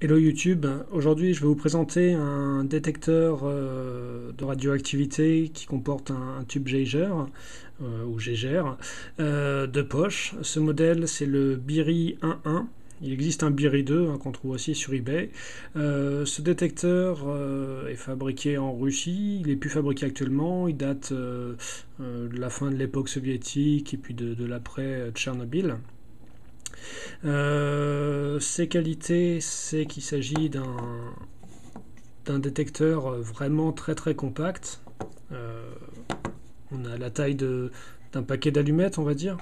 Hello YouTube, aujourd'hui je vais vous présenter un détecteur de radioactivité qui comporte un tube Geiger ou Geiger de poche. Ce modèle c'est le BIRI 1.1. Il existe un BIRI 2 qu'on trouve aussi sur eBay. Ce détecteur est fabriqué en Russie, il n'est plus fabriqué actuellement, il date de la fin de l'époque soviétique et puis de l'après Tchernobyl. Ses qualités, c'est qu'il s'agit d'un détecteur vraiment très compact. Euh, on a la taille d'un paquet d'allumettes, on va dire.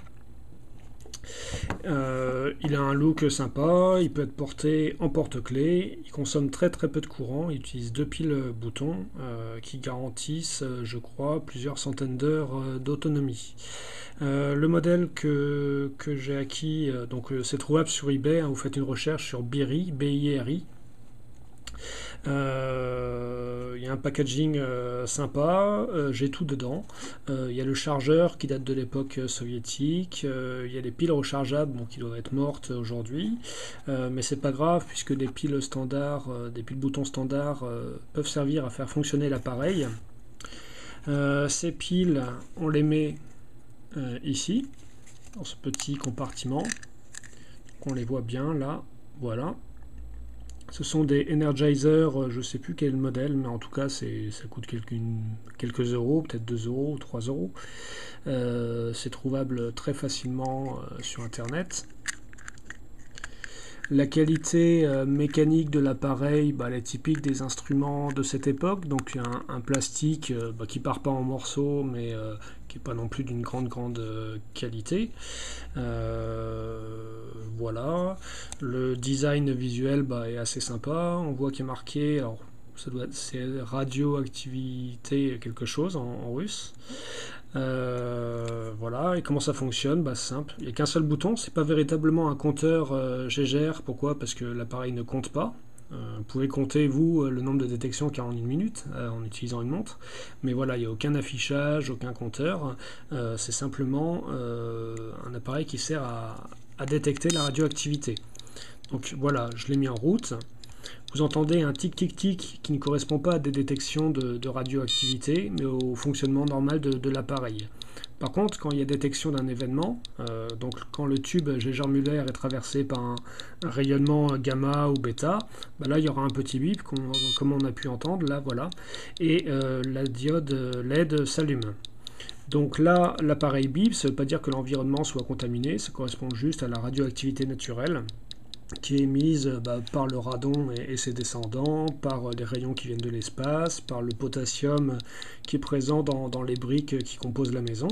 Il a un look sympa, il peut être porté en porte-clés, il consomme très peu de courant, il utilise 2 piles boutons qui garantissent, je crois, plusieurs centaines d'heures d'autonomie. Le modèle que j'ai acquis, c'est trouvable sur eBay, vous faites une recherche sur BIRI, B-I-R-I. Il y a un packaging sympa, j'ai tout dedans. Il y a le chargeur qui date de l'époque soviétique, il y a des piles rechargeables qui doivent être mortes aujourd'hui, mais c'est pas grave puisque des piles standards, des piles boutons standards peuvent servir à faire fonctionner l'appareil. Ces piles, on les met ici, dans ce petit compartiment. Donc on les voit bien là, voilà. Ce sont des Energizer, je ne sais plus quel est le modèle, mais en tout cas ça coûte quelques euros, peut-être 2 euros ou 3 euros. C'est trouvable très facilement sur internet. La qualité mécanique de l'appareil, elle est typique des instruments de cette époque, donc un plastique qui part pas en morceaux, mais qui n'est pas non plus d'une grande qualité. Voilà, le design visuel est assez sympa. On voit qu'il est marqué, alors c'est radioactivité quelque chose en russe. Voilà, et comment ça fonctionne? C'est simple, il n'y a qu'un seul bouton, c'est pas véritablement un compteur Geiger. Pourquoi? Parce que l'appareil ne compte pas. Vous pouvez compter, vous, le nombre de détections en une minute en utilisant une montre, mais voilà, il n'y a aucun affichage, aucun compteur. C'est simplement un appareil qui sert à détecter la radioactivité. Donc voilà, je l'ai mis en route. Vous entendez un tic-tic-tic qui ne correspond pas à des détections de radioactivité, mais au fonctionnement normal de l'appareil. Par contre, quand il y a détection d'un événement, donc quand le tube Geiger-Müller est traversé par un rayonnement gamma ou bêta, là il y aura un petit bip, comme on a pu entendre, là voilà, et la diode LED s'allume. Donc là, l'appareil bip, ça ne veut pas dire que l'environnement soit contaminé, ça correspond juste à la radioactivité naturelle qui est émise par le radon et ses descendants, par les rayons qui viennent de l'espace, par le potassium qui est présent dans les briques qui composent la maison.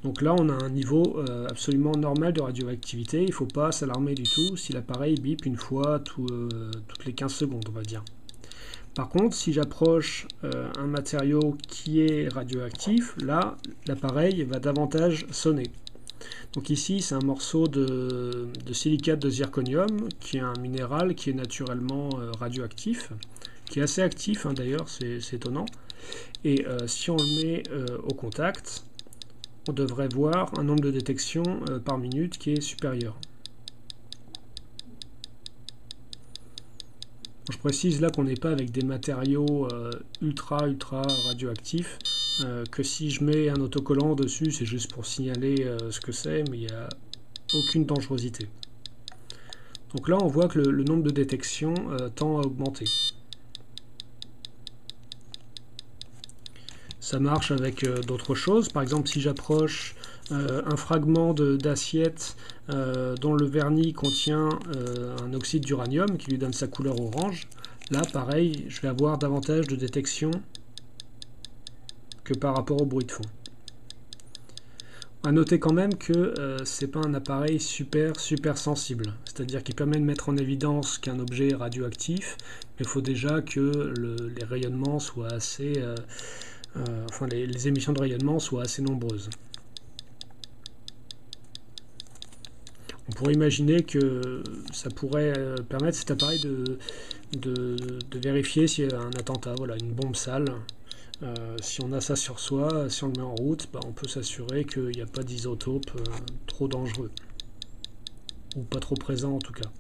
Donc là, on a un niveau absolument normal de radioactivité. Il ne faut pas s'alarmer du tout si l'appareil bip une fois toutes les 15 secondes, on va dire. Par contre, si j'approche un matériau qui est radioactif, là, l'appareil va davantage sonner. Donc ici, c'est un morceau de silicate de zirconium, qui est un minéral qui est naturellement radioactif, qui est assez actif d'ailleurs, c'est étonnant. Et si on le met au contact, on devrait voir un nombre de détections par minute qui est supérieur. Je précise là qu'on n'est pas avec des matériaux ultra radioactifs, que si je mets un autocollant dessus, c'est juste pour signaler ce que c'est, mais il n'y a aucune dangerosité. Donc là, on voit que le nombre de détections tend à augmenter. Ça marche avec d'autres choses. Par exemple, si j'approche un fragment d'assiette dont le vernis contient un oxyde d'uranium qui lui donne sa couleur orange, là, pareil, je vais avoir davantage de détection que par rapport au bruit de fond. A noter quand même que c'est pas un appareil super sensible, c'est-à-dire qu'il permet de mettre en évidence qu'un objet est radioactif, mais il faut déjà que les rayonnements soient assez, les émissions de rayonnement soient assez nombreuses. On pourrait imaginer que ça pourrait permettre cet appareil de vérifier s'il y a un attentat, voilà, une bombe sale. Si on a ça sur soi, si on le met en route, on peut s'assurer qu'il n'y a pas d'isotope trop dangereux, ou pas trop présent en tout cas.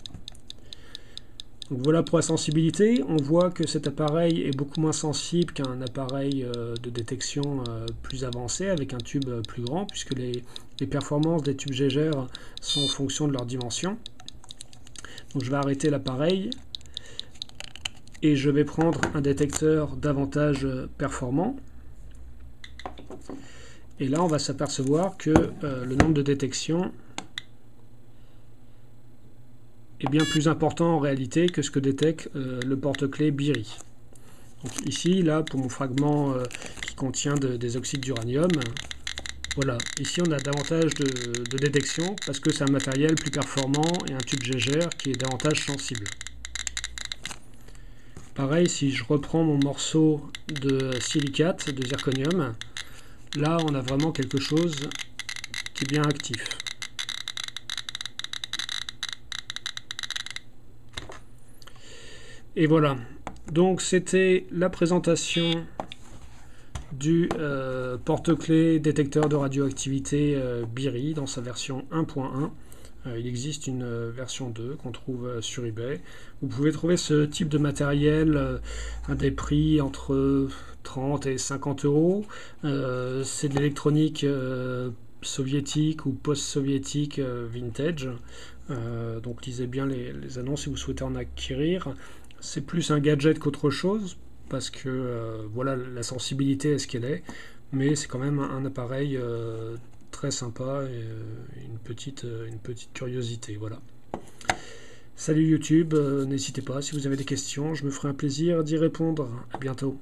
Donc voilà pour la sensibilité. On voit que cet appareil est beaucoup moins sensible qu'un appareil de détection plus avancé avec un tube plus grand, puisque les performances des tubes Gégère sont en fonction de leur dimension. Donc je vais arrêter l'appareil et je vais prendre un détecteur davantage performant. Et là on va s'apercevoir que le nombre de détections est bien plus important en réalité que ce que détecte le porte-clés BIRI. Donc ici, là, pour mon fragment qui contient des oxydes d'uranium, voilà, ici on a davantage de détection parce que c'est un matériel plus performant et un tube Gégère qui est davantage sensible. Pareil, si je reprends mon morceau de silicate, de zirconium, là on a vraiment quelque chose qui est bien actif. Et voilà, donc c'était la présentation du porte-clés détecteur de radioactivité BIRI dans sa version 1.1. Il existe une version 2 qu'on trouve sur eBay. Vous pouvez trouver ce type de matériel à des prix entre 30 et 50 euros. C'est de l'électronique soviétique ou post-soviétique vintage. Donc lisez bien les annonces si vous souhaitez en acquérir. C'est plus un gadget qu'autre chose, parce que voilà, la sensibilité est ce qu'elle est, mais c'est quand même un appareil très sympa et une petite curiosité. Voilà. Salut YouTube, n'hésitez pas si vous avez des questions, je me ferai un plaisir d'y répondre. À bientôt.